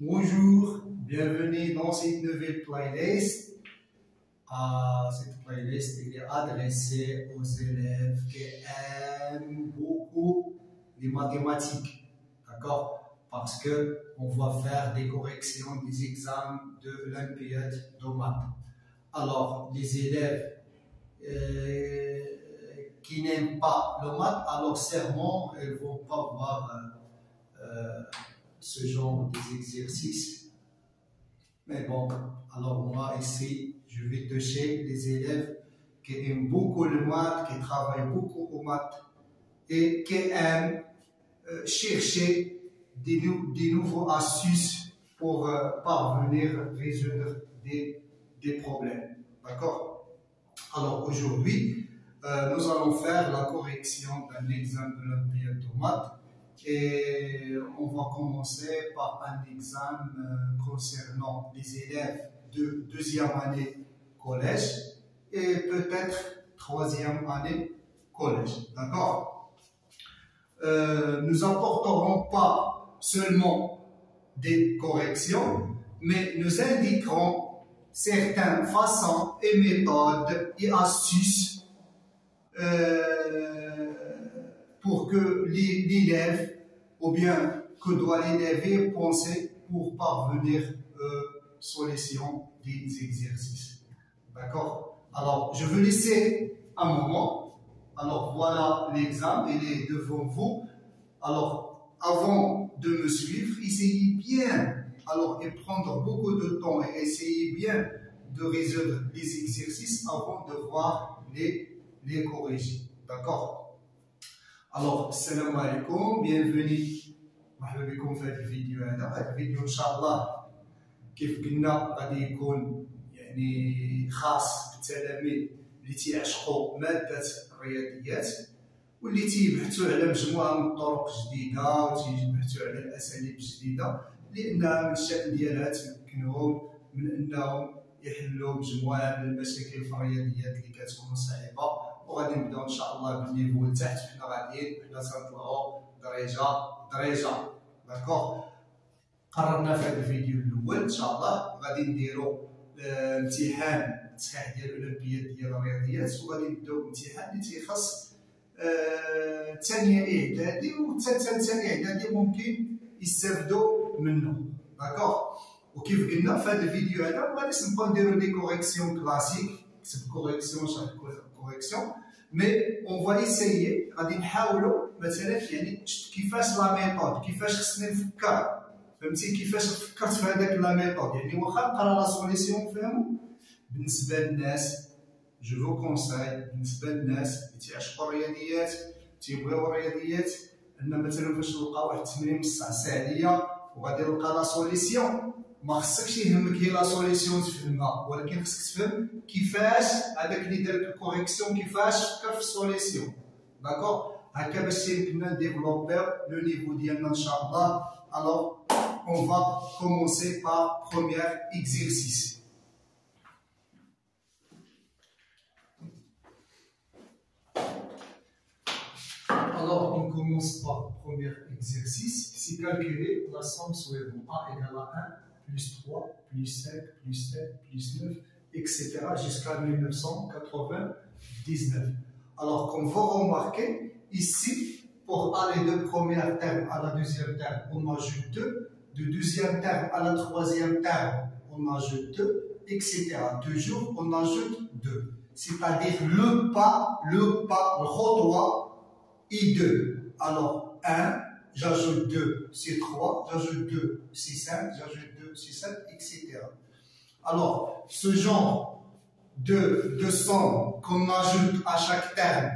Bonjour, bienvenue dans cette nouvelle playlist. Cette playlist est adressée aux élèves qui aiment beaucoup les mathématiques, d'accord? Parce que on va faire des corrections des examens de l'Olympiade de maths. Alors, les élèves qui n'aiment pas le maths, alors sûrement, ils ne vont pas voir ce genre d'exercice. Mais bon, alors moi ici, je vais toucher les élèves qui aiment beaucoup le maths, qui travaillent beaucoup au maths et qui aiment chercher des nouveaux astuces pour parvenir à résoudre des problèmes. D'accord? Alors aujourd'hui, nous allons faire la correction d'un examen de l'Olympiade de maths. Et on va commencer par un examen concernant les élèves de deuxième année collège et peut-être troisième année collège. D'accord? Nous n'apporterons pas seulement des corrections, mais nous indiquerons certaines façons et méthodes et astuces pour que l'élève, ou bien que doit l'élève penser pour parvenir aux solutions des exercices. D'accord? Alors, je vais laisser un moment. Alors, voilà l'examen, il est devant vous. Alors, avant de me suivre, essayez bien, et prendre beaucoup de temps et essayez bien de résoudre les exercices avant de voir les corriger. D'accord? Alors, salam alaikum, bienvenue. مرحبا بكم في هذا الفيديو. هذا الفيديو ان شاء الله كيف قلنا غادي يكون يعني خاص بالتلاميذ اللي تيعشقوا ماده الرياضيات واللي تيبحثوا على مجموعه من الطرق جديده وتيبحثوا على الاساليب الجديده لانها من الشان ديالها تمكنهم من انهم يحلوا مجموعه من المشاكل في الرياضيات اللي كتكون صعيبه. وغادي نبداو ان شاء الله بالنيفو لتحت. حنا غاديين تنطلعوا درجه. داكوغ؟ قررنا في هذا الفيديو الاول ان شاء الله غادي نديروا امتحان التصحيح ديال الاولمبياد ديال الرياضيات وغادي نبداو بامتحان اللي تيخص ثانيه اعدادي وثانيه اعدادي ممكن يستافدوا منه. داكوغ؟ وكيف قلنا في هذا الفيديو هذا ما غاديش نبقاو نديرو دي كوريكسيون كلاسيك كتب كوريكسيون شرح كوريكسيون مي اون فا ايسايي غادي نحاولوا مثلا يعني كيفاش لا ميثود كيفاش خصني نفكر فهمتي كيفاش فكرت في هذاك لا ميثود يعني واخا نقرا لا سوليسيون نفهمو بالنسبه للناس جو فو كونساي بالنسبه للناس اللي تيعشقوا الرياضيات تيبغيو الرياضيات ان مثلا فاش نلقى واحد التمرين مستعصي عليا وغادي نلقى لا سوليسيون ما خصكش يهمك هي لا سوليسيون تفهمها ولكن خصك تفهم كيفاش هذاك اللي دار الكوريكسيون كيفاش فكر في السوليسيون. داكوغ؟ هكا باش يمكننا نديفلوبيو لو نيفو ديالنا ان شاء الله. الوغ اون فا كومونسي بار بروميير اكزرسيس. Alors, on commence par le premier exercice. C'est calculer la somme suivante. A égale à 1, plus 3, plus 5, plus 7, plus 9, etc. jusqu'à 1999. Alors, comme vous remarquez, ici, pour aller de premier terme à la deuxième terme, on ajoute 2. De deuxième terme à la troisième terme, on ajoute 2, etc. Toujours, on ajoute 2. C'est-à-dire le pas, le khotoa, et 2. Alors, 1, j'ajoute 2, c'est 3, j'ajoute 2, c'est 5, j'ajoute 2, c'est 7, etc. Alors, ce genre de somme qu'on ajoute à chaque terme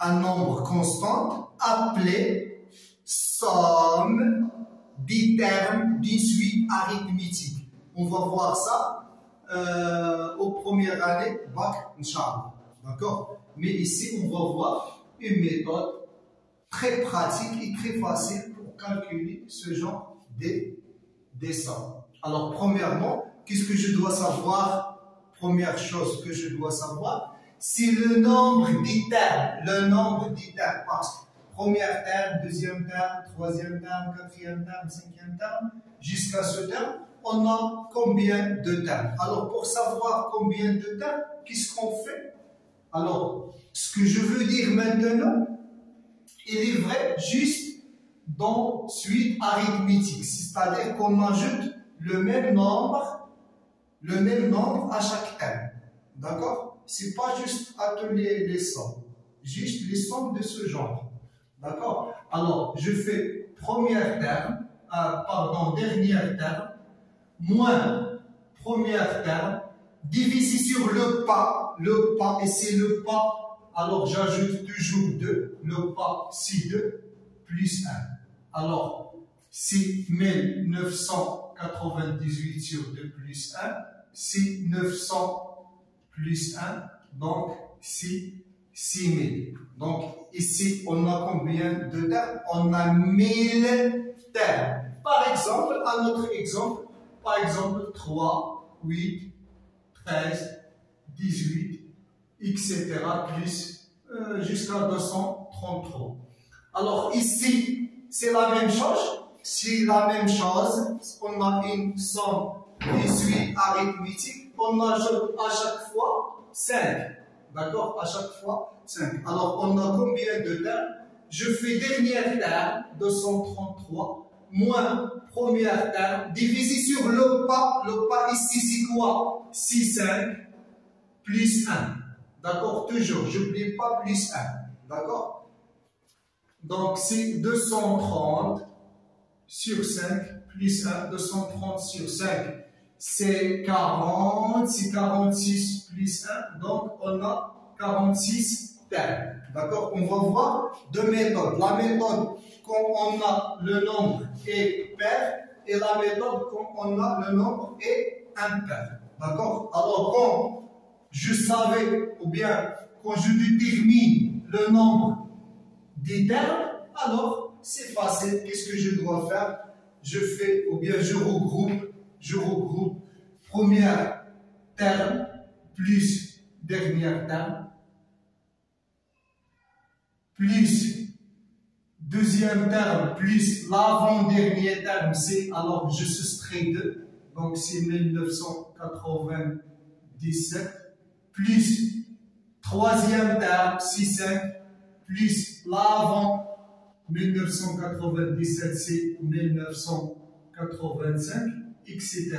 un nombre constant, appelé somme des termes d'une suite arithmétique. On va voir ça aux premières années, bac, Inch'Allah. D'accord? Mais ici, on va voir une méthode très pratique et très facile pour calculer ce genre des sommes. Alors, premièrement, qu'est-ce que je dois savoir? Première chose que je dois savoir, c'est le nombre des termes. Le nombre des termes. Parce que premier terme, deuxième terme, troisième terme, quatrième terme, cinquième terme, jusqu'à ce terme, on a combien de termes? Alors, pour savoir combien de termes, qu'est-ce qu'on fait? Alors, ce que je veux dire maintenant, il est vrai juste dans suite arithmétique, c'est-à-dire qu'on ajoute le même nombre à chaque terme. D'accord? C'est pas juste appeler les sommes, juste les sommes de ce genre. D'accord? Alors, je fais dernier terme, moins premier terme, divisé sur le pas, et c'est le pas, alors j'ajoute toujours 2, le pas c'est 2, plus 1. Alors, c'est 1998 sur 2 plus 1, c'est 900 plus 1, donc c'est 6000. Donc, ici, on a combien de termes? On a 1000 termes. Par exemple, un autre exemple, par exemple, 3, 8, 13, 18, etc. plus jusqu'à 233. Alors, ici, c'est la même chose. C'est la même chose. On a une somme de suite arithmétique. On ajoute à chaque fois 5. D'accord? À chaque fois 5. Alors, on a combien de termes? Je fais dernier terme, 233, moins premier terme, divisé sur le pas. Le pas ici, c'est quoi? C'est 5 plus 1. D'accord? Toujours, je n'oublie pas plus 1. D'accord? Donc, c'est 230 sur 5 plus 1. 230 sur 5. C'est 40, c'est 46 plus 1, donc on a 46 termes. D'accord? On va voir deux méthodes. La méthode quand on a le nombre est pair et la méthode quand on a le nombre est impair. D'accord? Alors, quand je savais, ou bien quand je détermine le nombre des termes, alors c'est facile. Qu'est-ce que je dois faire? Je fais, ou bien je regroupe premier terme plus dernier terme plus deuxième terme plus l'avant-dernier terme, c'est alors je soustrais 2, donc c'est 1997 plus troisième terme, c'est 5 plus l'avant 1997, c'est 1985, etc.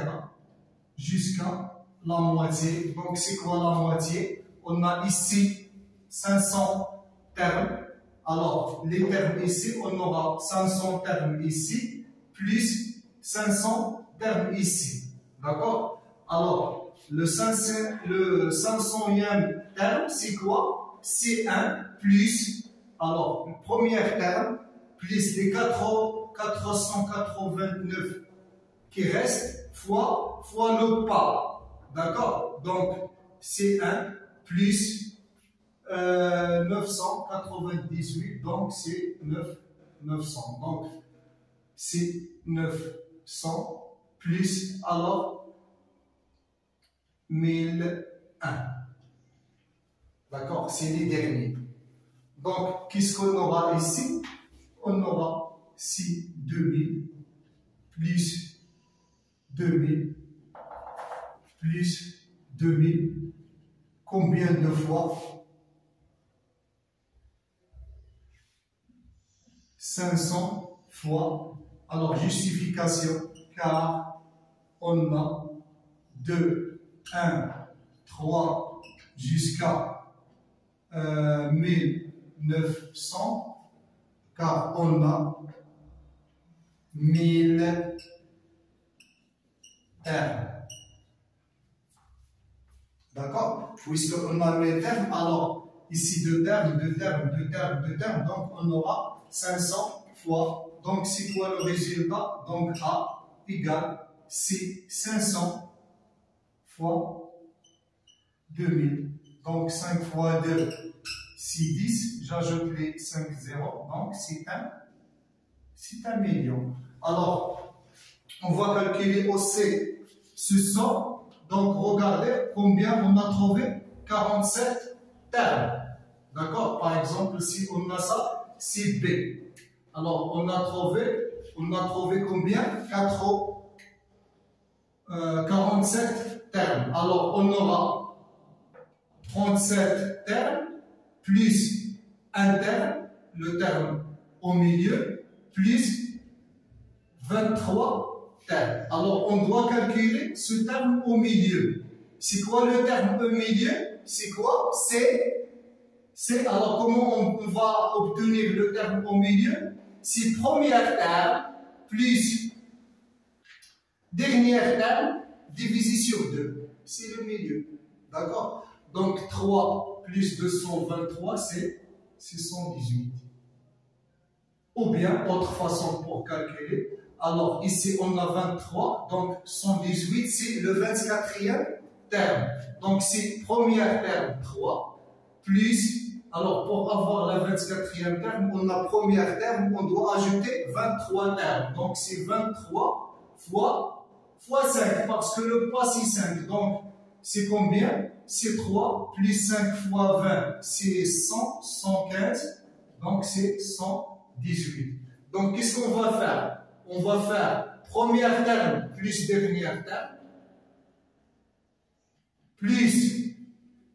jusqu'à la moitié. Donc, c'est quoi la moitié? On a ici 500 termes. Alors, les termes ici, on aura 500 termes ici, plus 500 termes ici. D'accord? Alors, le 500e terme, c'est quoi? C'est 1 plus, alors, le premier terme, plus les 489 qui restent, fois le pas. D'accord? Donc, c'est 1 plus 998, donc c'est 900. Donc, c'est 900 plus, alors, 1001. D'accord? C'est les derniers. Donc, qu'est-ce qu'on aura ici? On aura 2000 plus 2000 plus 2000. Combien de fois? 500 fois. Alors, justification, car on a 2, 1, 3 jusqu'à 1900, car on a 1000 termes. D'accord? Puisqu'on a 1000 termes, alors ici 2 termes, donc on aura 500 fois. Donc, c'est quoi le résultat? Donc, A égale, c'est 500 fois 2000. Donc, 5 fois 2, c'est 10. J'ajoute les 5 zéros. Donc, c'est 1 million. Alors, on va calculer aussi ce son. Donc, regardez combien on a trouvé. 47 termes. D'accord? Par exemple, si on a ça, c'est B. Alors, on a trouvé combien? 4 47 termes. Alors, on aura 37 termes plus un terme, le terme au milieu, plus 23 termes. Alors, on doit calculer ce terme au milieu. C'est quoi le terme au milieu? C'est quoi? Alors, comment on va obtenir le terme au milieu? C'est premier terme plus dernier terme divisé sur 2. C'est le milieu. D'accord? Donc, 3 plus 223, c'est 118. Ou bien, autre façon pour calculer. Alors, ici, on a 23. Donc, 118, c'est le 24e terme. Donc, c'est premier terme 3 plus. Alors, pour avoir le 24e terme, on a premier terme, on doit ajouter 23 termes. Donc, c'est 23 fois 5, parce que le poids, c'est 5. Donc, c'est combien? C'est 3 plus 5 fois 20, c'est 100, 115. Donc, c'est 118. Donc, qu'est-ce qu'on va faire? On va faire premier terme plus dernier terme, plus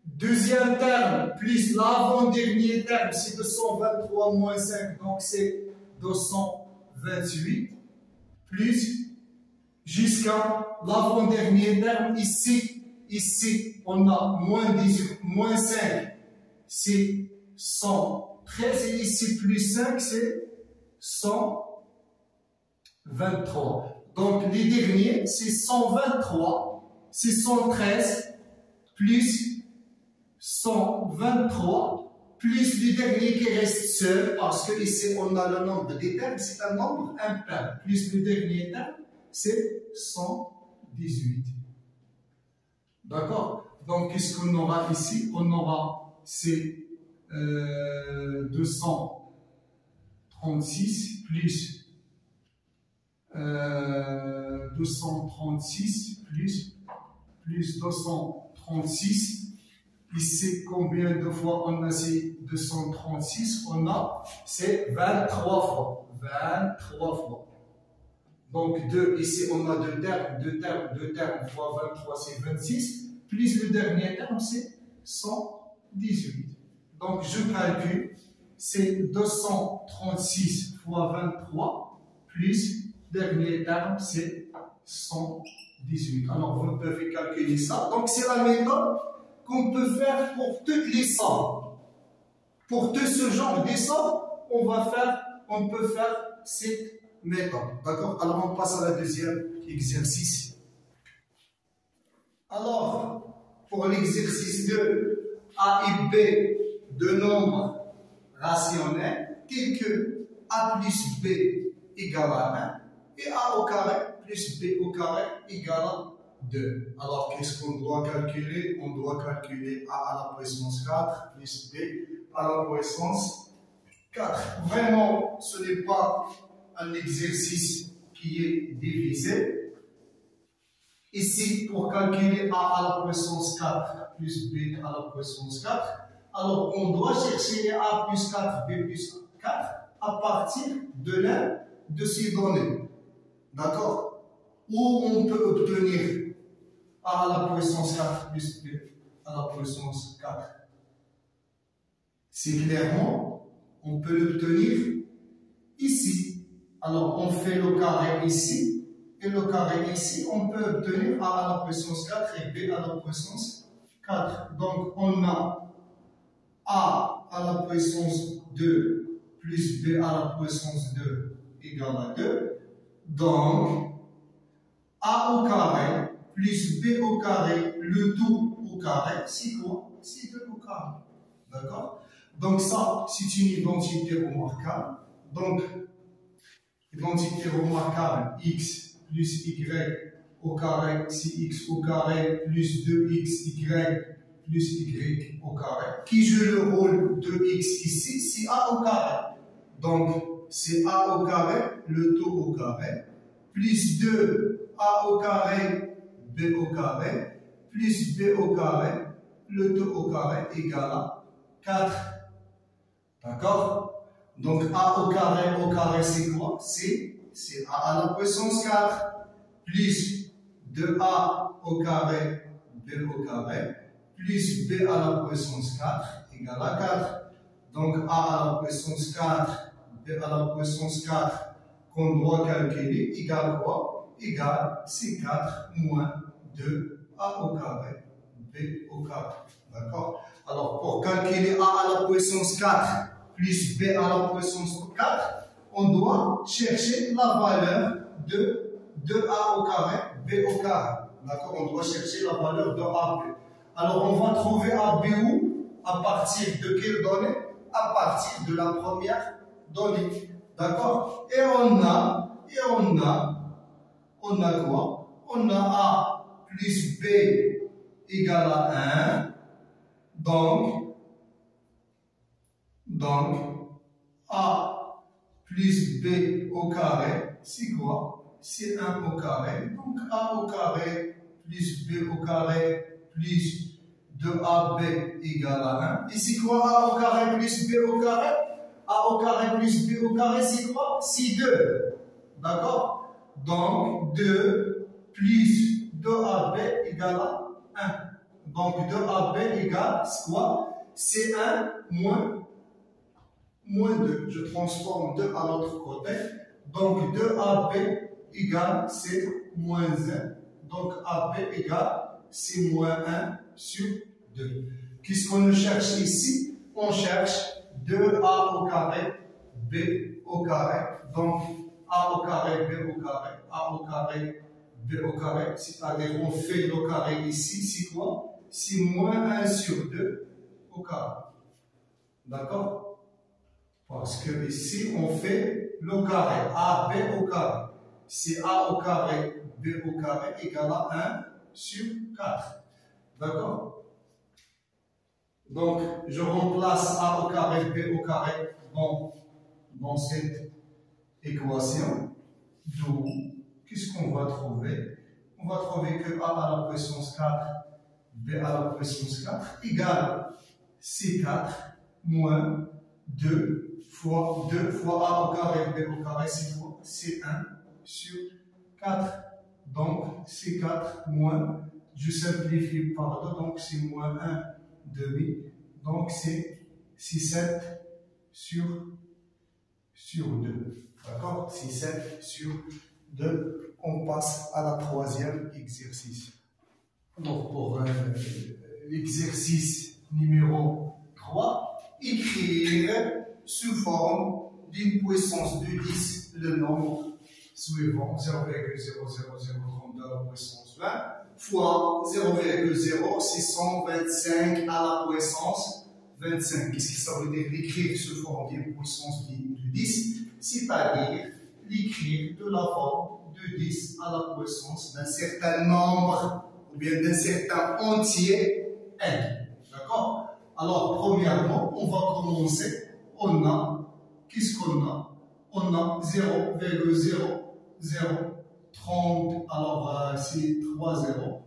deuxième terme, plus l'avant-dernier terme, c'est 223 moins 5, donc c'est 228, plus jusqu'à l'avant-dernier terme, ici, on a moins 18, moins 5, c'est 113, et ici, plus 5, c'est 123. Donc, les derniers, c'est 123, c'est 113, plus 123, plus le dernier qui reste seul, parce que ici, on a le nombre des termes, c'est un nombre impair, plus le dernier terme, c'est 118. D'accord? Donc, qu'est-ce qu'on aura ici? On aura ces 236 plus 236 plus 236. Ici, combien de fois on a ces 236? On a, c'est 23 fois. 23 fois. Donc, ici, on a deux termes fois 23, c'est 26. Plus le dernier terme, c'est 118. Donc, je calcule, c'est 236 fois 23, plus dernier terme, c'est 118. Alors, vous pouvez calculer ça. Donc, c'est la méthode qu'on peut faire pour toutes les sommes. Pour tout ce genre de sommes, on peut faire cette méthode. D'accord? Alors, on passe à la deuxième exercice. Alors, pour l'exercice 2, A et B de nombres rationnels, tels que A plus B égale à 1 et A au carré plus B au carré égale à 2. Alors, qu'est-ce qu'on doit calculer? On doit calculer A à la puissance 4 plus B à la puissance 4. Vraiment, ce n'est pas un exercice qui est divisé. Ici, pour calculer A à la puissance 4 plus B à la puissance 4, alors on doit chercher A plus 4, B plus 4 à partir de l'un de ces données. D'accord? Où on peut obtenir A à la puissance 4 plus B à la puissance 4. C'est clairement, on peut l'obtenir ici. Alors, on fait le carré ici. Et le carré ici, on peut obtenir A à la puissance 4 et B à la puissance 4. Donc, on a A à la puissance 2 plus B à la puissance 2 égale à 2. Donc, A au carré plus B au carré, le tout au carré, c'est quoi? C'est 2 au carré. D'accord? Donc, ça, c'est une identité remarquable. Donc, identité remarquable, x plus y au carré, c'est x au carré plus 2xy plus y au carré. Qui joue le rôle de x ici? C'est a au carré. Donc, c'est a au carré, le tout au carré, plus 2a au carré, b au carré, plus b au carré, le tout au carré égale à 4. D'accord? Donc, a au carré, c'est quoi? C'est a à la puissance 4 plus 2a au carré b au carré plus b à la puissance 4 égale à 4. Donc a à la puissance 4, b à la puissance 4 qu'on doit calculer égale quoi? Égale C4 moins 2a au carré b au carré. D'accord? Alors pour calculer a à la puissance 4 plus b à la puissance 4, on doit chercher la valeur de 2a au carré b au carré. D'accord? On doit chercher la valeur de AB. Alors, on va trouver AB où? À partir de quelle donnée? À partir de la première donnée. D'accord? Et on a quoi? On a A plus B égale à 1. Donc, A plus B au carré, c'est quoi? C'est 1 au carré. Donc, A au carré plus B au carré plus 2AB égale à 1. Et c'est quoi A au carré plus B au carré? A au carré plus B au carré, c'est quoi? C'est 2. D'accord? Donc, 2 plus 2AB égale à 1. Donc, 2AB égale, c'est quoi? C'est 1 moins 2. Je transforme 2 à l'autre côté. Donc, 2AB égale, c'est moins 1. Donc, AB égale, c'est moins 1 sur 2. Qu'est-ce qu'on cherche ici? On cherche 2A au carré, B au carré. Donc, A au carré, B au carré, A au carré, B au carré. C'est-à-dire, on fait le carré ici, c'est quoi? C'est moins 1 sur 2 au carré. D'accord? Parce que ici, on fait le carré, AB au carré. C'est A au carré, B au carré égale à 1 sur 4. D'accord? Donc, je remplace A au carré, B au carré dans cette équation. D'où, qu'est-ce qu'on va trouver? On va trouver que A à la puissance 4, B à la puissance 4 égale C4 moins 2 fois A au carré, B au carré, c'est quoi? C'est 1 sur 4. Donc, C4 moins, je simplifie par 2, donc c'est moins 1 demi. Donc, c'est 7 sur 2. D'accord? 7 sur 2. On passe à la troisième exercice. Donc, pour l'exercice numéro 3, écrire sous forme d'une puissance de 10 le nombre suivant 0,00032 à la puissance 20 fois 0,0625 à la puissance 25. Qu'est-ce que ça veut dire l'écrire sous forme d'une puissance de 10? C'est-à-dire l'écrire de la forme de 10 à la puissance d'un certain nombre ou bien d'un certain entier n. D'accord? Alors, premièrement, on va commencer. On a, qu'est-ce qu'on a? On a 0,0030. Alors, c'est 3 0.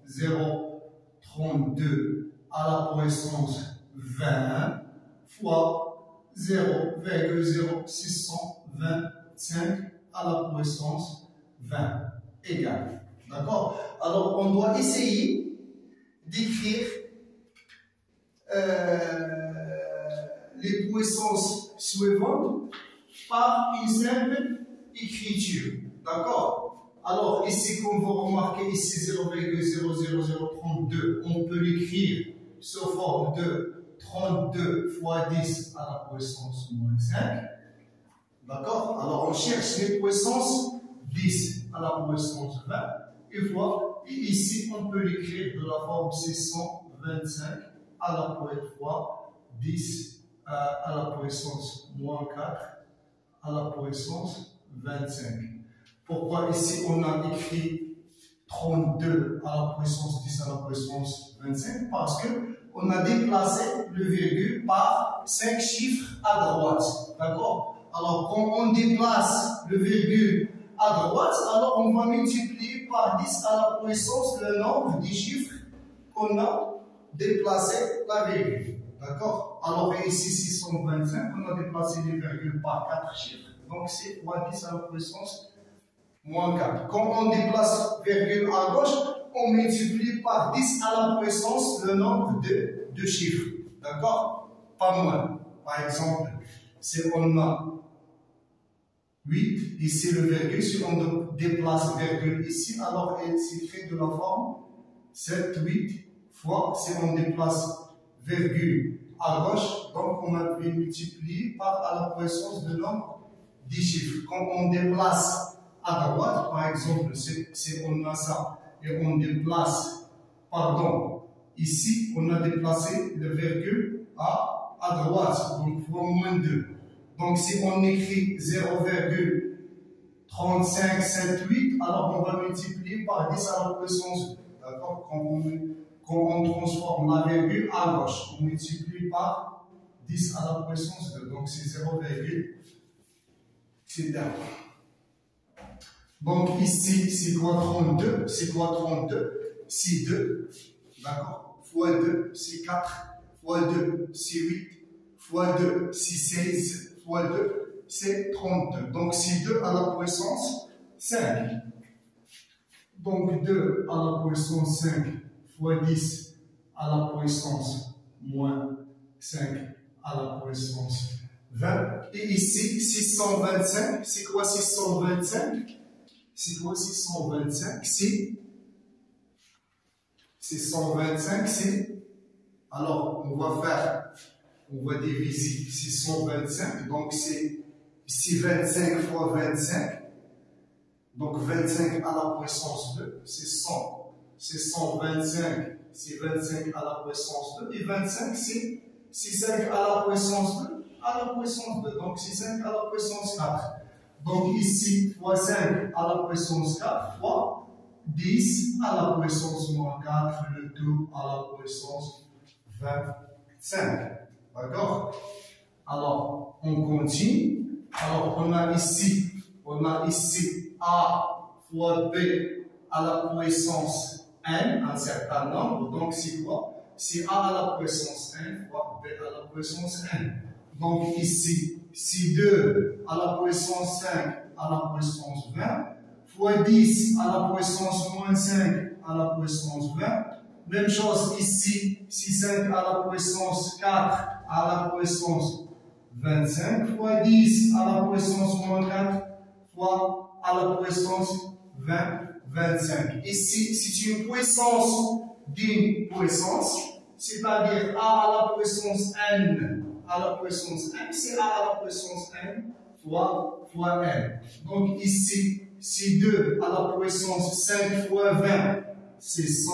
0,32 à la puissance 20 fois 0,0625 à la puissance 20 égale. D'accord? Alors, on doit essayer d'écrire les puissances suivantes par une simple écriture. D'accord? Alors, ici, comme vous remarquez, ici 0,00032, on peut l'écrire sous forme de 32 fois 10 à la puissance moins 5. D'accord? Alors, on cherche les puissances 10 à la puissance 20. Et ici, on peut l'écrire de la forme 625 à la fois 10 à la puissance moins 4 à la puissance 25. Pourquoi ici on a écrit 32 à la puissance 10 à la puissance 25? Parce que on a déplacé le virgule par 5 chiffres à droite. D'accord? Alors quand on déplace le virgule à droite, alors on va multiplier par 10 à la puissance le nombre des chiffres qu'on a déplacé la virgule. D'accord? Alors ici 625, on a déplacé les virgules par 4 chiffres. Donc c'est fois 10 à la puissance moins 4. Quand on déplace virgule à gauche, on multiplie par 10 à la puissance le nombre de chiffres. D'accord? Pas moins. Par exemple, si on a 8, ici le virgule, si on déplace virgule ici, alors elle s'écrit de la forme 7, 8 fois, si on déplace virgule à gauche, donc on a multiplié par à la puissance de nombre 10 chiffres. Quand on déplace à droite, par exemple, si on a ça et on déplace, pardon, ici on a déplacé le virgule à droite, donc fois moins 2. Donc si on écrit 0,3578, alors on va multiplier par 10 à la puissance 2. D'accord? Quand on transforme la virgule à gauche, on multiplie par 10 à la puissance 2. Donc c'est 0, c'est d'accord. Donc ici, c'est quoi 32? C'est quoi 32? C'est 2. D'accord? Fois 2, c'est 4. Fois 2, c'est 8. Fois 2, c'est 16. Fois 2, c'est 32. Donc c'est 2 à la puissance 5. Donc 2 à la puissance 5 fois 10 à la puissance moins 5 à la puissance 20. Et ici, 625. C'est quoi 625? C'est quoi 625? C'est 625, c'est... Alors, on va diviser 625. Donc, c'est 25 fois 25. Donc, 25 à la puissance 2, c'est 100. C'est 125, c'est 25 à la puissance 2. Et 25, c'est 5 à la puissance 2. À la puissance 2. Donc, c'est 5 à la puissance 4. Donc, ici, fois 5 à la puissance 4 fois 10 à la puissance moins 4, le tout à la puissance 25. D'accord? Alors, on continue. Alors, on a ici A fois B à la puissance n, un certain nombre. Donc, c'est quoi? C'est A à la puissance n fois B à la puissance n. Donc, ici, c'est 2 à la puissance 5 à la puissance 20 fois 10 à la puissance moins 5 à la puissance 20. Même chose ici, c'est 5 à la puissance 4 à la puissance 25 fois 10 à la puissance moins 4 fois à la puissance 25. Ici, c'est une puissance d'une puissance, c'est-à-dire A à la puissance n à la puissance n, c'est A à la puissance n fois n. Donc ici, c'est 2 à la puissance 5 fois 20, c'est 100,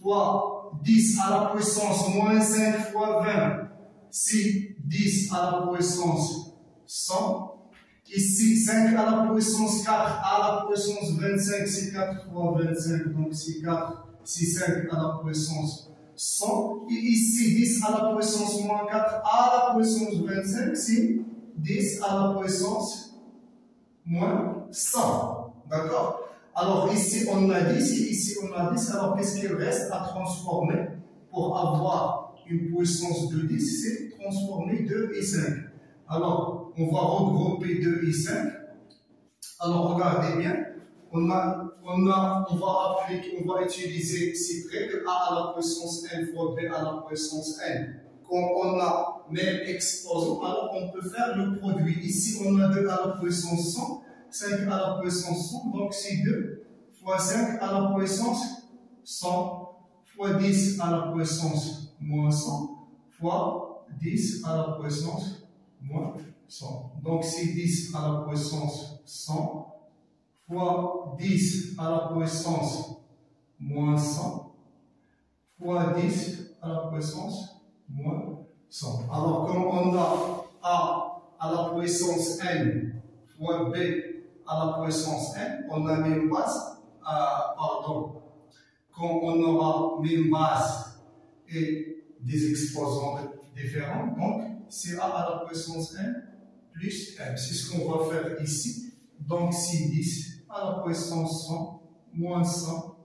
fois 10 à la puissance moins 5 fois 20, c'est 10 à la puissance 100. Ici, 5 à la puissance 4 à la puissance 25, c'est 4 fois 25, donc c'est 4, c'est 5 à la puissance 100. Et ici, 10 à la puissance moins 4 à la puissance 25, c'est 10 à la puissance moins 100. D'accord? Alors ici, on a 10, et ici, on a 10. Alors, qu'est-ce qu'il reste à transformer pour avoir une puissance de 10? C'est transformer 2 et 5. Alors, on va regrouper 2 et 5. Alors, regardez bien. On va utiliser cette règle A à la puissance n fois B à la puissance n. Quand on a même exposant, alors on peut faire le produit. Ici, on a 2 à la puissance 100, 5 à la puissance 100, donc c'est 2 fois 5 à la puissance 100 fois 10 à la puissance moins 100 fois 10 à la puissance moins 100. Donc c'est 10 à la puissance 100 fois 10 à la puissance moins 100 fois 10 à la puissance moins 100. Alors comme on a A à la puissance n fois B à la puissance n, on a même base, quand on aura même base et des exposants différents, donc c'est A à la puissance n plus m. C'est ce qu'on va faire ici. Donc c'est 10 à la puissance 100 moins 100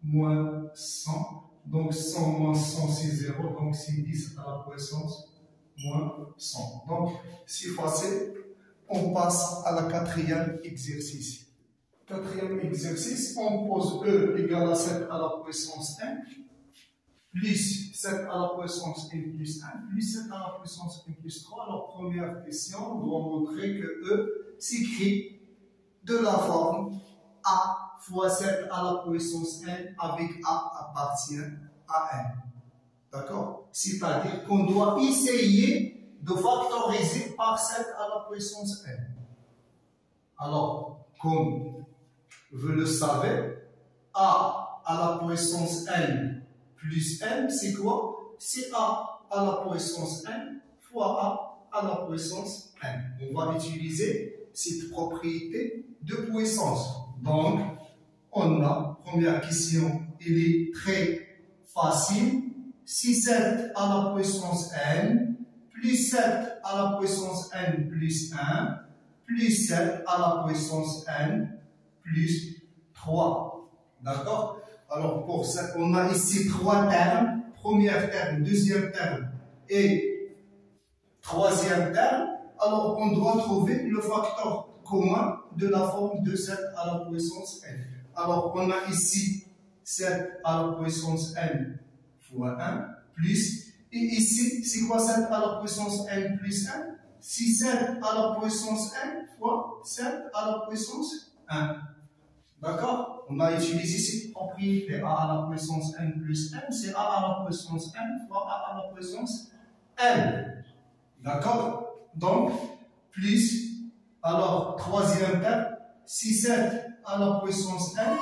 moins 100. Donc 100 moins 100 c'est 0. Donc c'est 10 à la puissance moins 100. Donc c'est facile. on passe à la quatrième exercice. Quatrième exercice, on pose E égale à 7 à la puissance n, plus 7 à la puissance n plus 1, plus 7 à la puissance n plus 3. Alors, première question, on doit montrer que E s'écrit de la forme A fois 7 à la puissance n avec A appartient à n. D'accord? C'est-à-dire qu'on doit essayer de factoriser par 7 à la puissance n. Alors, comme vous le savez, A à la puissance n plus n, c'est quoi? C'est A à la puissance n fois A à la puissance n. On va utiliser cette propriété de puissance. Donc, on a, première question, elle est très facile. Si 7 à la puissance n, plus 7 à la puissance n plus 1, plus 7 à la puissance n plus 3. D'accord? Alors, pour ça, on a ici trois termes. Premier terme, deuxième terme et troisième terme. Alors, on doit trouver le facteur commun de la forme de 7 à la puissance n. Alors, on a ici 7 à la puissance n fois 1 plus, et ici, c'est quoi 7 à la puissance n plus 1? C'est 7 à la puissance n fois 7 à la puissance 1. D'accord? On a utilisé cette propriété. A à la puissance n plus n, c'est A à la puissance n fois A à la puissance n. D'accord? Donc, plus, alors, troisième terme, c'est 7 à la puissance n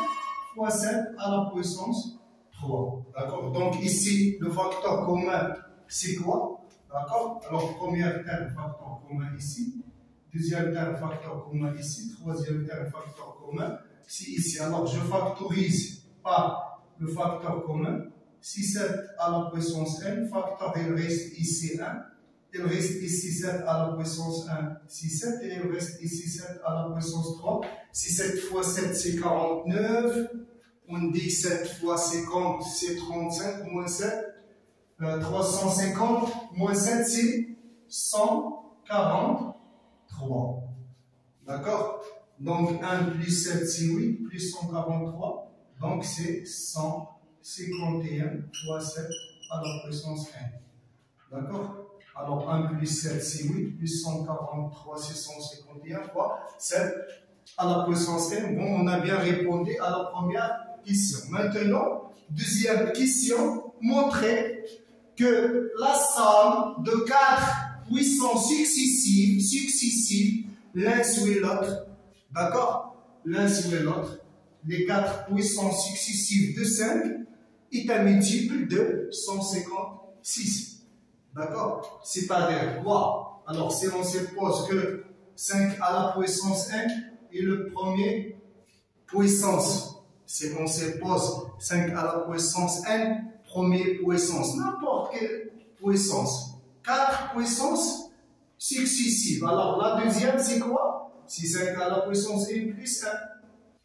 fois 7 à la puissance 3. D'accord? Donc, ici, le facteur commun, c'est quoi? D'accord? Alors, premier terme, facteur commun ici. Deuxième terme, facteur commun ici. Troisième terme, facteur commun, c'est ici. Alors, je factorise par le facteur commun. Si 7 à la puissance n, facteur, il reste ici 1. Il reste ici 7 à la puissance 1, c'est 7. Et il reste ici 7 à la puissance 3. Si 7 fois 7, c'est 49. On dit 7 fois 50, c'est 35. Moins 7, 350. Moins 7, c'est 143. D'accord? Donc, 1 plus 7, c'est 8, plus 143. Donc, c'est 151 fois 7 à la puissance n. D'accord? Alors, 1 plus 7, c'est 8, plus 143, c'est 151 fois 7 à la puissance n. Bon, on a bien répondu à la première question. Maintenant, deuxième question, montrer que la somme de 4 puissances successives, l'un sur l'autre, d'accord? L'un sur l'autre, les 4 puissances successives de 5 est un multiple de 156. D'accord? C'est-à-dire quoi? Alors, si on suppose que 5 à la puissance n est le premier puissance, si on suppose 5 à la puissance n, première puissance, n'importe quelle puissance, 4 puissances successives. Alors, la deuxième, c'est quoi? C'est 5 à la puissance n plus 1.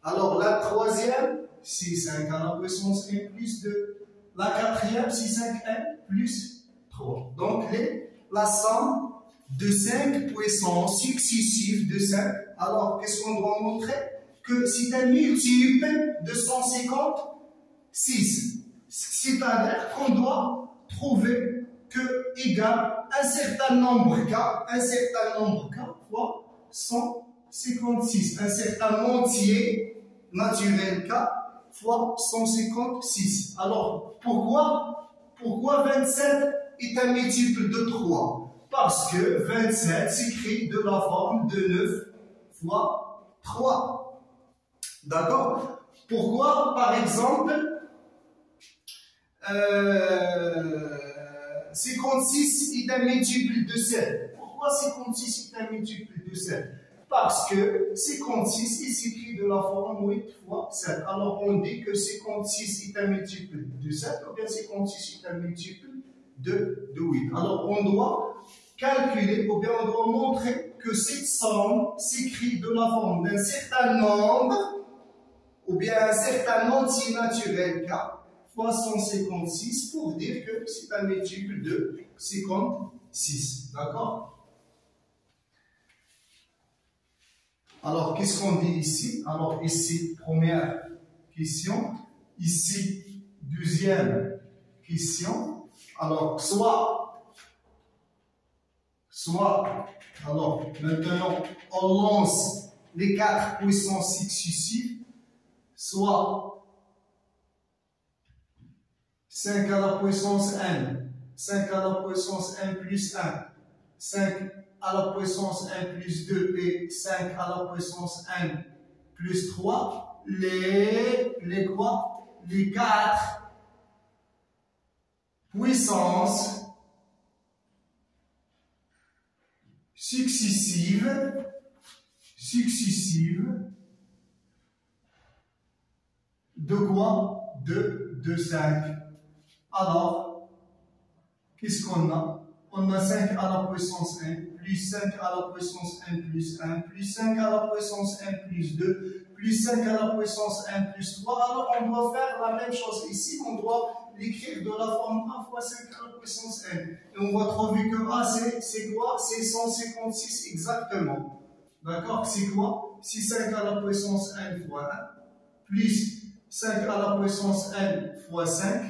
Alors, la troisième, c'est 5 à la puissance n plus 2. La quatrième, c'est 5n plus 3. Donc, la somme de 5 puissances successives de 5. Alors, qu'est-ce qu'on doit montrer? Que c'est un multiple de 156. C'est-à-dire qu'on doit trouver que égale un certain nombre k fois 156. Un certain entier naturel k fois 156. Alors, pourquoi 27 est un multiple de 3? Parce que 27 s'écrit de la forme de 9 fois 3. D'accord? Pourquoi, par exemple, 56 est un multiple de 7? Pourquoi 56 est un multiple de 7? Parce que 56 est s'écrit de la forme 8 fois 7. Alors on dit que 56 est un multiple de 7, ou bien 56 est un multiple de 8. Alors on doit calculer, ou bien on doit montrer que cette somme s'écrit de la forme d'un certain nombre, ou bien un certain entier naturel k fois 156 pour dire que c'est un multiple de 56. D'accord? Alors, qu'est-ce qu'on dit ici? Alors, ici, première question. Ici, deuxième question. Alors, alors, maintenant, on lance les 4 puissances successives, soit 5 à la puissance n, 5 à la puissance n plus 1, 5 à la puissance n plus 2 et 5 à la puissance n plus 3, les 4 puissances successives de quoi? De 5. Alors, qu'est-ce qu'on a? On a 5 à la puissance n, plus 5 à la puissance n plus 1, plus 5 à la puissance n plus 2, plus 5 à la puissance n plus 3. Alors, on doit faire la même chose ici. On doit l'écrire de la forme a fois 5 à la puissance n. Et on va trouver que A, c'est quoi? C'est 156 exactement. D'accord? C'est quoi? C'est 5 à la puissance n fois 1, plus 5 à la puissance n fois 5.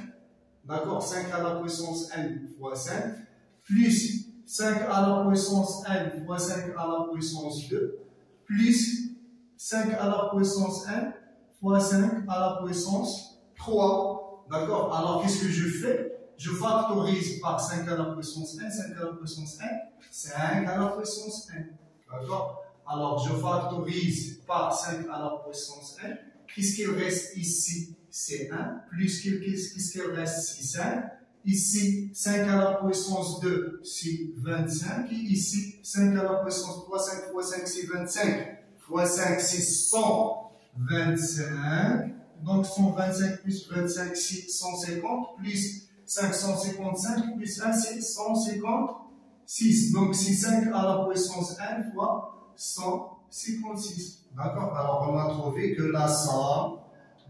D'accord? 5 à la puissance n fois 5, plus 5 à la puissance n fois 5 à la puissance 2, plus 5 à la puissance n fois 5 à la puissance 3. D'accord? Alors, qu'est-ce que je fais? Je factorise par 5 à la puissance n, 5 à la puissance n, 5 à la puissance n. D'accord? Alors, je factorise par 5 à la puissance n. Qu'est-ce qu'il reste ici? C'est 1. Plus qu'est-ce qu'il reste? C'est 5. Ici, 5 à la puissance 2, c'est 25. Et ici, 5 à la puissance 3, 5 fois 5, c'est 25. Fois 5, c'est 125. Donc, 125 plus 25, c'est 150. Plus 555, plus 1, c'est 156. Donc, c'est 5 à la puissance 1 fois 156. D'accord? Alors, on a trouvé que la somme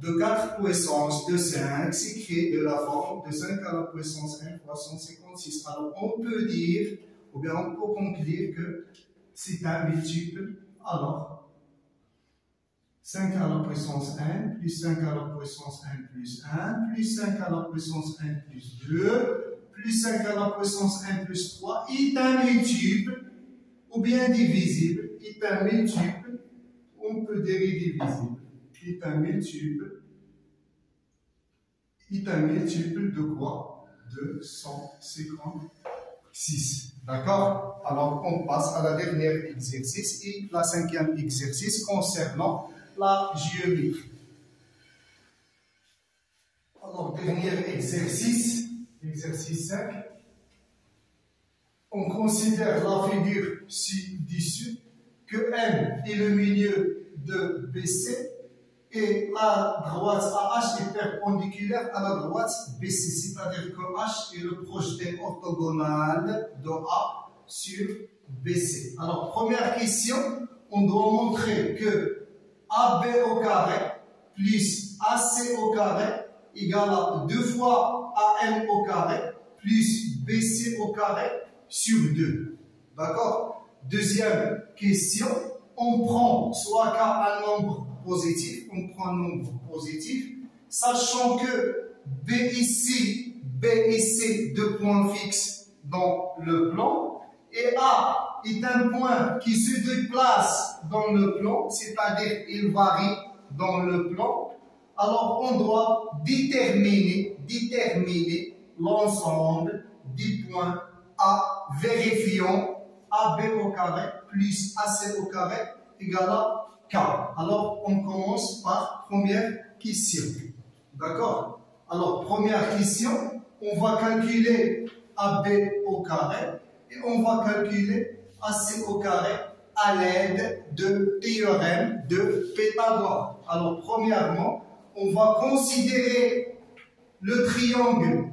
de 4 puissances de 5 s'écrit de la forme de 5 à la puissance 1 fois 156. Alors, on peut dire, ou bien on peut conclure que c'est un multiple. Alors, 5 à la puissance 1, plus 5 à la puissance 1 plus 1, plus 5 à la puissance 1 plus 2, plus 5 à la puissance 1 plus 3, est un multiple, ou bien divisible, est un multiple, on peut dire divisible, est un multiple de quoi? De 156. D'accord? Alors, on passe à la dernière exercice et la 5e exercice concernant la géométrie. Alors, dernier exercice, exercice 5. On considère la figure ci-dessus que M est le milieu de BC et la droite AH est perpendiculaire à la droite BC, c'est-à-dire que H est le projeté orthogonal de A sur BC. Alors, première question, on doit montrer que AB au carré plus AC au carré égale à 2 fois AM au carré plus BC au carré sur 2. D'accord? Deuxième question, on prend soit un nombre positif, on prend un nombre positif, sachant que B et C, deux points fixes dans le plan, et A est un point qui se déplace dans le plan, c'est-à-dire il varie dans le plan. Alors on doit déterminer l'ensemble des points A, vérifiant AB au carré plus AC au carré égale à K. Alors on commence par première question. D'accord? Alors première question, on va calculer AB au carré et on va calculer AC au carré à l'aide de théorème de Pythagore. Alors premièrement, on va considérer le triangle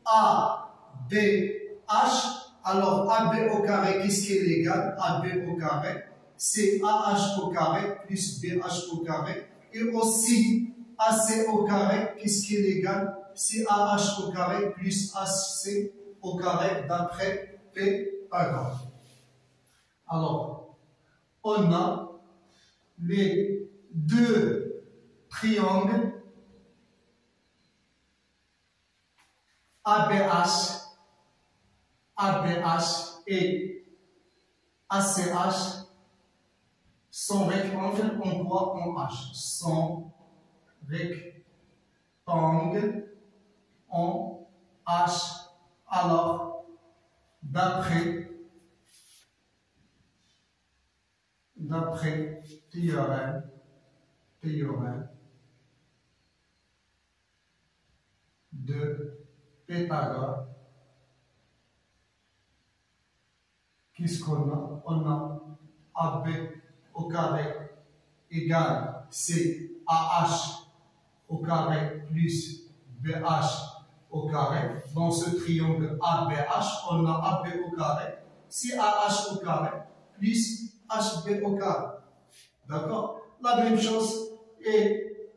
ABH. Alors AB au carré, qu'est-ce qui est égal? AB au carré, c'est AH au carré plus BH au carré. Et aussi AC au carré, qu'est-ce qui est égal? C'est AH au carré plus AC au carré d'après Pythagore. Alors, on a les deux triangles ABH et ACH sont rectangles en quoi? En H. Sont rectangles en H. Alors, d'après théorème de Pythagore, qu'est-ce qu'on a? On a AB au carré égale CAH au carré plus BH au carré. Dans ce triangle ABH, on a AB au carré, CAH au carré plus HB au carré. D'accord? La même chose. Et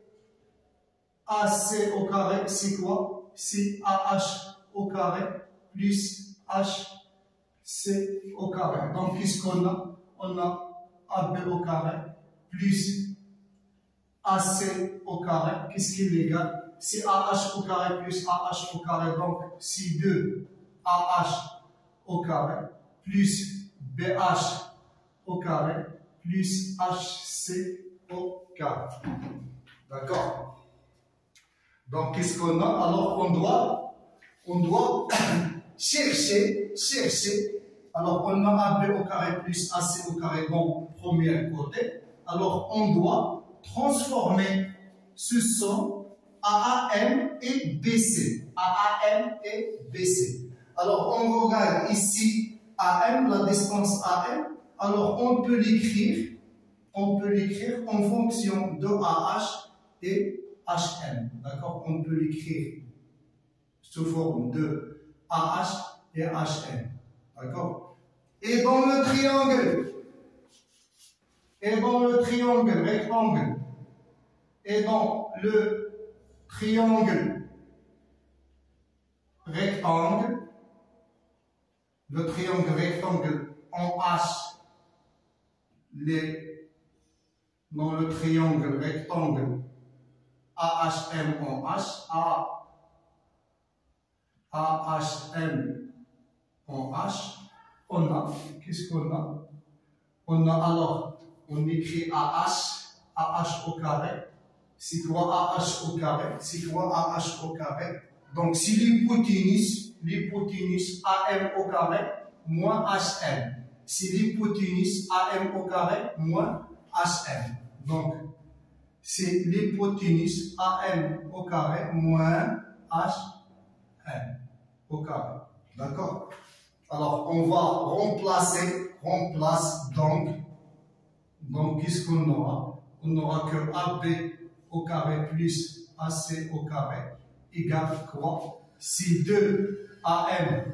AC au carré, c'est quoi? C'est AH au carré plus HC au carré. Donc, qu'est-ce qu'on a? On a AB au carré plus AC au carré. Qu'est-ce qui est égal? C'est AH au carré plus AH au carré. Donc, c'est 2 AH au carré plus BH au carré plus HC au carré. D'accord? Donc, qu'est-ce qu'on a? Alors, on doit chercher. Alors, on a AB au carré plus AC au carré dans le premier côté. Alors, on doit transformer ce son AAM et BC. AAM et BC. Alors, on regarde ici AM, la distance AM. Alors, on peut l'écrire en fonction de AH et HM. D'accord? On peut l'écrire sous forme de AH et HM. D'accord? Et dans le triangle rectangle, et dans le triangle rectangle, en H, dans le triangle rectangle AHM en H, AHM en H, on a, qu'est-ce qu'on a? On a alors, on écrit AH au carré. C'est quoi AH au carré? Donc, c'est l'hypoténuse AM au carré moins HM. C'est l'hypoténuse AM au carré moins HM. Donc, c'est l'hypoténuse AM au carré moins HM au carré. D'accord? Alors, on va remplace donc qu'est-ce qu'on aura? On n'aura que AB au carré plus AC au carré égale quoi? C'est 2 AM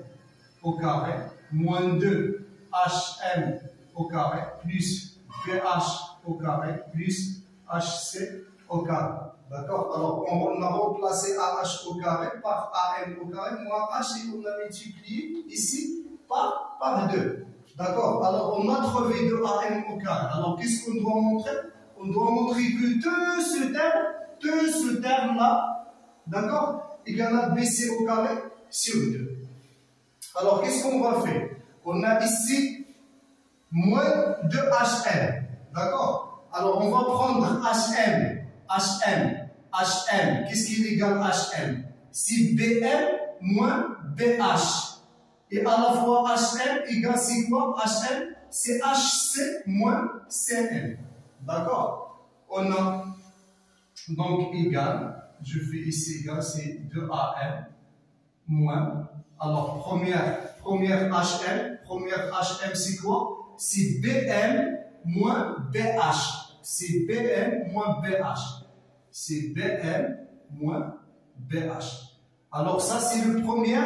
au carré moins 2 HM au carré plus BH au carré plus HC au carré. D'accord? Alors, on a remplacé AH au carré par AM au carré moins H et on a multiplié ici par 2. D'accord? Alors, on a trouvé 2 AM au carré. Alors, qu'est-ce qu'on doit montrer? On doit montrer que ce terme-là, d'accord, égale à BC au carré sur 2. Alors, qu'est-ce qu'on va faire? On a ici moins 2 HM. D'accord? Alors, on va prendre HM. Qu'est-ce qui est égal à HM? C'est BM moins BH. Et à la fois HM égale, c'est quoi? HM, c'est HC moins CM. D'accord? On a donc égal, je fais ici égal, c'est 2AM moins, alors première HM, c'est quoi? C'est BM moins BH. C'est BM moins BH. Alors ça, c'est le premier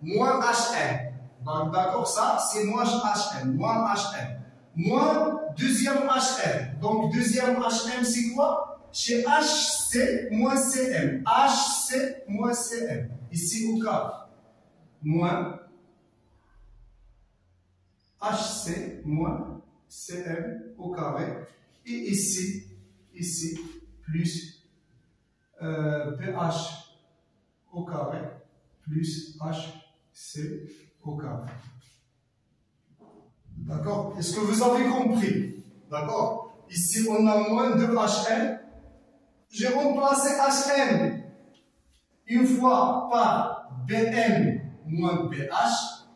moins HM. Donc d'accord, ça, c'est moins HM. Moins deuxième HM. Donc deuxième HM, c'est quoi? Chez HC moins CM. HC moins CM. Ici au carré. Moins HC moins CM au carré Et ici, plus BH au carré plus HC au carré. D'accord? Est-ce que vous avez compris? D'accord? Ici, on a moins de HN. J'ai remplacé HN une fois par BM moins BH.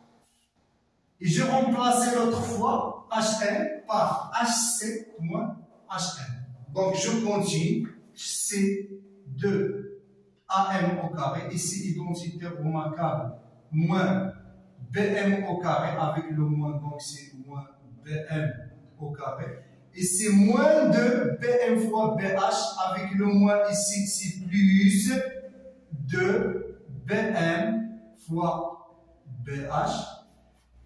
Et j'ai remplacé l'autre fois HN par HC moins HN. Donc, je continue. C de AM au carré. Ici, identité remarquable. Moins BM au carré avec le moins. Donc, c'est moins BM au carré. Et c'est moins de BM fois BH avec le moins ici, c'est plus de BM fois BH.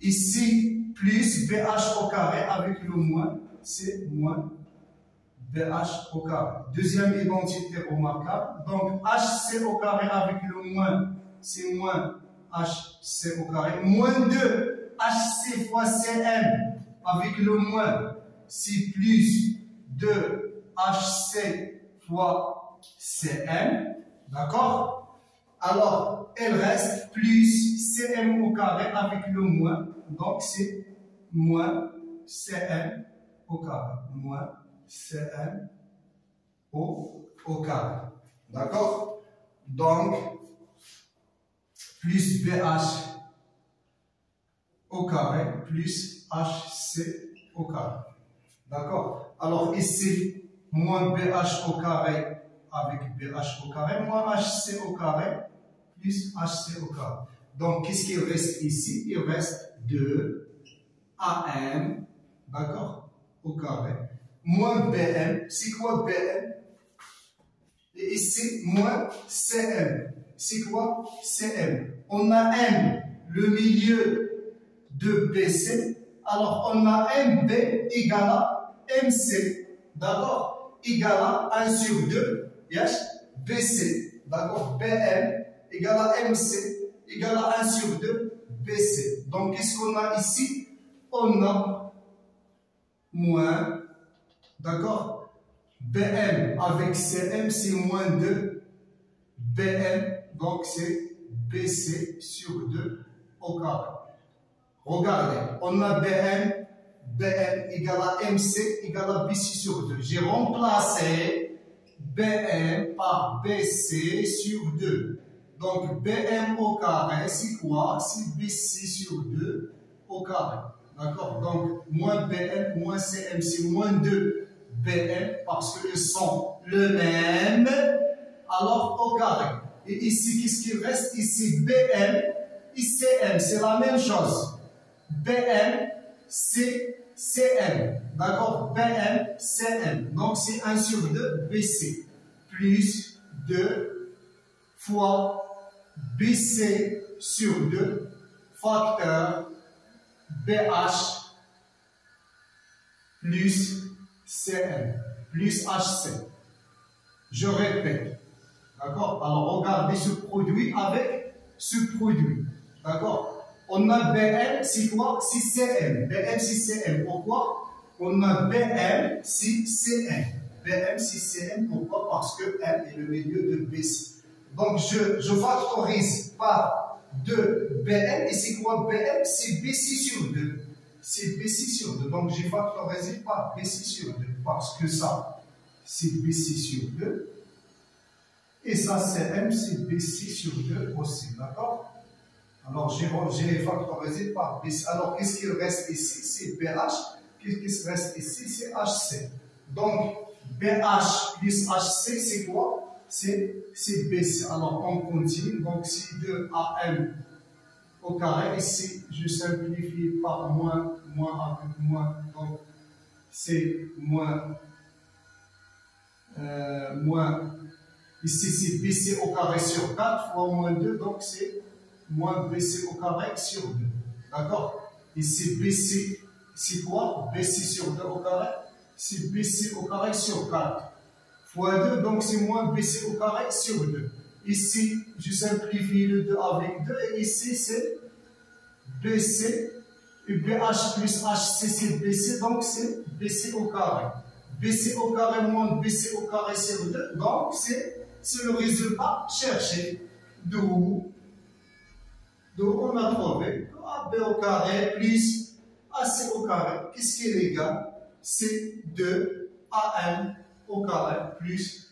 Ici, plus BH au carré avec le moins, c'est moins BH au carré. Deuxième identité remarquable. Donc, HC au carré avec le moins, c'est moins HC au carré. Moins 2 HC fois CM avec le moins, c'est plus de HC fois CM. D'accord? Alors, elle reste plus CM au carré avec le moins. Donc, c'est moins CM au carré. Moins CM au carré. D'accord? Donc, plus BH au carré plus HC au carré. D'accord? Alors ici, moins BH au carré avec BH au carré, moins HC au carré plus HC au carré. Donc, qu'est-ce qu'il reste ici? Il reste 2 AM, d'accord, au carré, moins BM. C'est quoi BM? Et ici, moins CM. C'est quoi CM? On a M, le milieu de BC. Alors, on a MB égale à MC. D'accord? Égale à 1 sur 2. Yes? BC. D'accord? BM égale à MC égale à 1 sur 2. BC. Donc, qu'est-ce qu'on a ici? On a moins, d'accord? BM avec CM, c'est moins 2. BM, donc c'est BC sur 2 au carré. Regardez, on a BM égale à MC égale à BC sur 2. J'ai remplacé BM par BC sur 2. Donc, BM au carré, c'est quoi? C'est BC sur 2 au carré. D'accord? Donc, moins BM, moins CM, c'est moins 2 BM parce qu'ils sont le même. Alors, au carré. Et ici, qu'est-ce qui reste? Ici, BM et CM, c'est la même chose. BM, c'est CM. D'accord? BM, CM. Donc, c'est 1 sur 2 BC. Plus 2 fois BC sur 2 facteur BH plus CM plus HC. Je répète. D'accord? Alors, regardez ce produit avec ce produit. D'accord? On a BM, c'est quoi? C'est CM. BM, c'est CM. Pourquoi? On a BM, c'est CM. BM, c'est CM. Pourquoi? Parce que M est le milieu de BC. Donc, je factorise par 2 BM. Et c'est quoi BM? C'est BC sur 2. C'est BC sur 2. Donc, j'ai factorisé par BC sur 2. Parce que ça, c'est BC sur 2. Et ça, CM, c'est BC sur 2 aussi. D'accord? Alors, j'ai factorisé par BC. Alors, qu'est-ce qu'il reste ici? C'est BH. Qu'est-ce qui reste ici? C'est HC. Donc, BH plus HC, c'est quoi? C'est BC. Alors, on continue. Donc, c'est 2AM au carré. Ici, je simplifie par moins avec moins. Donc, c'est moins. Ici, c'est BC au carré sur 4 fois moins 2. Donc, c'est moins BC au carré sur 2. D'accord? Ici, BC, c'est quoi? BC sur 2 au carré? C'est BC au carré sur 4 fois 2, donc c'est moins BC au carré sur 2. Ici, je simplifie le 2 avec 2, et ici, c'est BC, et BH plus HC, c'est BC, donc c'est BC au carré. BC au carré moins BC au carré sur 2. Donc, c'est le résultat cherché. D'où on a trouvé AB au carré plus AC au carré. Qu'est-ce qui est égal? C'est 2AN au carré plus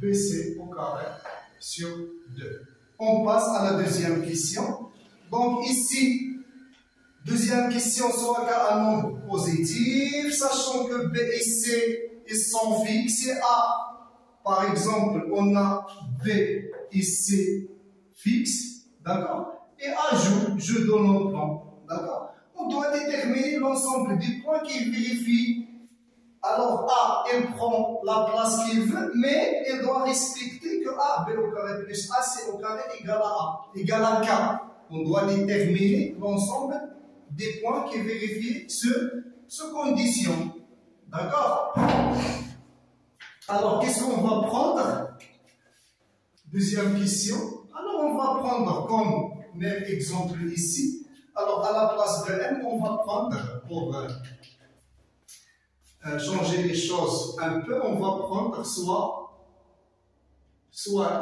BC au carré sur 2. On passe à la deuxième question. Donc ici, deuxième question soit un nombre positif, sachant que B et C ils sont fixes. Et A, par exemple, on a B et C fixes, d'accord? Et ajoute, je donne au plan, d'accord? On doit déterminer l'ensemble des points qu'il vérifie. Alors A, il prend la place qu'il veut, mais il doit respecter que A, B au carré plus AC au carré égale à A, égale à K. On doit déterminer l'ensemble des points qui vérifient ce condition. D'accord? Alors, qu'est-ce qu'on va prendre? Deuxième question. Alors, on va prendre comme même exemple ici. Alors, à la place de M, on va prendre, pour changer les choses un peu, on va prendre soit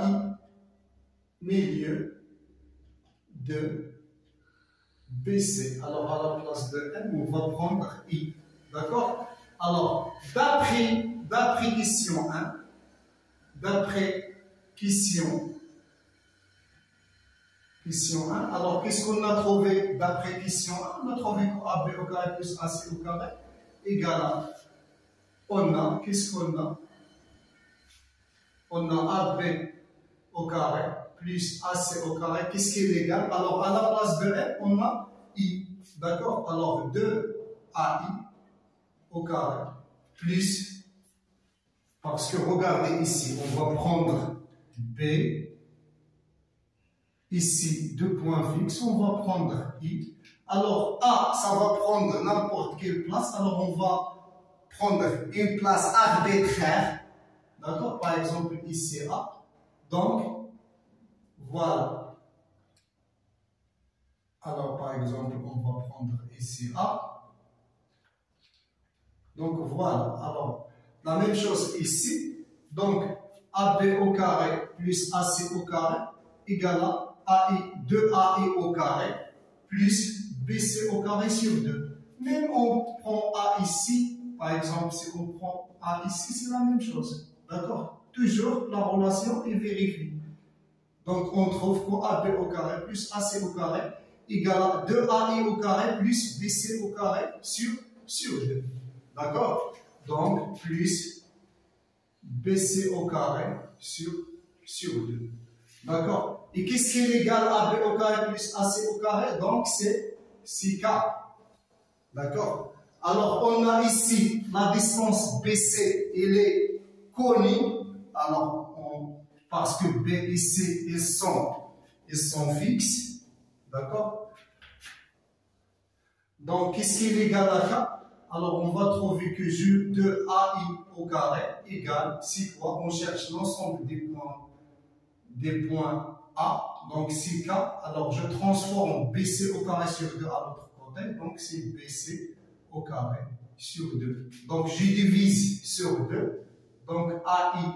I milieu de BC. Alors, à la place de M, on va prendre I. D'accord? Alors, d'après question 1, d'après question 1, alors qu'est-ce qu'on a trouvé d'après question 1? On a trouvé qu'AB au carré plus AC au carré égale à, on a, qu'est-ce qu'on a? On a AB au carré plus AC au carré, qu'est-ce qui est égal? Alors à la place de M, on a I, d'accord? Alors 2AI au carré plus, parce que regardez ici, on va prendre B, ici, 2 points fixes, on va prendre I. Alors, A, ça va prendre n'importe quelle place. Alors, on va prendre une place arbitraire. D'accord? Par exemple, ici, A. Donc, voilà. Alors, par exemple, on va prendre ici A. Donc, voilà. Alors, la même chose ici. Donc, AB au carré plus AC au carré égale à AI, 2AI au carré plus BC au carré sur 2. Même on prend A ici, par exemple, si on prend A ici, c'est la même chose. D'accord? Toujours, la relation est vérifiée. Donc, on trouve qu'AB au carré plus AC au carré égale à 2AI au carré plus BC au carré sur 2. D'accord? Donc, plus BC au carré sur 2. D'accord? Et qu'est-ce qui est égal à B au carré plus AC au carré? Donc, c'est 6K. D'accord? Alors, on a ici la distance BC, elle est connue. Alors, parce que B et C, ils sont fixes. D'accord? Donc, qu'est-ce qui est égal à K? Alors, on va trouver que 2AI au carré égale, c'est quoi? On cherche l'ensemble des points A, donc 6K. Alors, je transforme BC au carré sur 2 à l'autre côté, donc c'est BC au carré sur 2. Donc, je divise sur 2, donc AI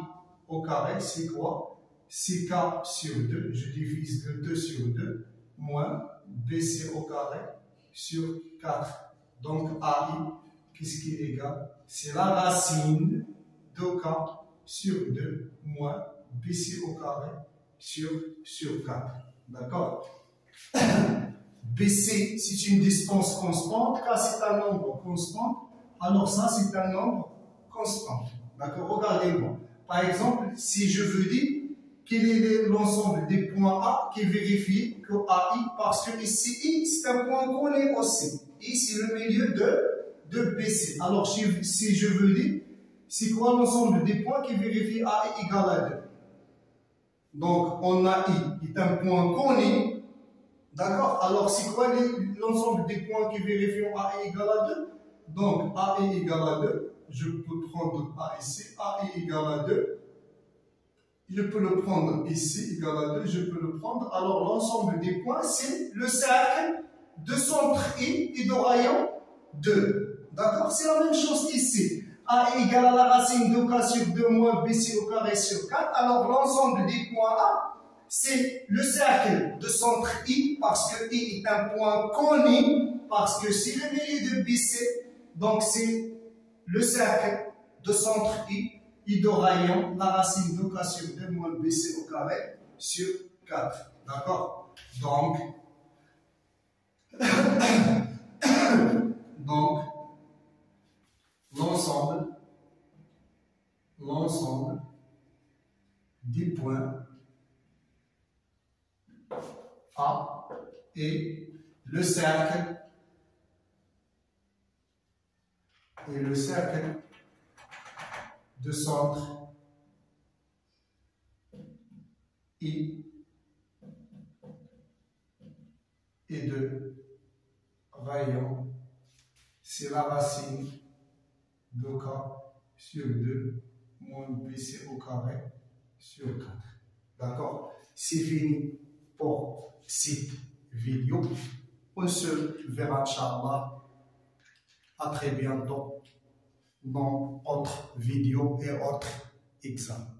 au carré, c'est quoi? 6K sur 2, je divise de 2 sur 2, moins BC au carré sur 4. Donc, AI, qu'est-ce qui est égal? C'est la racine de K sur 2, moins BC au carré sur 4. D'accord? BC, c'est une distance constante, K, c'est un nombre constant. Alors ça, c'est un nombre constant. D'accord? Regardez-moi. Par exemple, si je veux dire quel est l'ensemble des points A qui vérifie que AI, parce que ici, I, c'est un point qu'on est aussi. I, c'est le milieu de BC. Alors, si je veux dire, c'est quoi l'ensemble des points qui vérifient AI égale à 2? Donc, on a I est un point connu. D'accord? Alors, c'est quoi l'ensemble des points qui vérifient AI égale à 2? Donc, AI égale à 2. Je peux prendre A ici. AI égale à 2. Je peux le prendre ici, égal à 2. Je peux le prendre. Alors, l'ensemble des points, c'est le cercle de centre I et de rayon 2. D'accord? C'est la même chose ici. A égale à la racine de K sur 2 moins BC au carré sur 4. Alors l'ensemble des points A, c'est le cercle de centre I, parce que I est un point conique, parce que c'est le milieu de BC, donc c'est le cercle de centre I, I de rayon, la racine de K sur 2 moins BC au carré sur 4. D'accord? Donc, l'ensemble des points A et le cercle de centre I et de rayon, c'est la racine de K sur 2 moins BC au carré sur 4. D'accord? C'est fini pour cette vidéo. On se verra, Inch'Allah, à très bientôt dans autre vidéo et autres examens.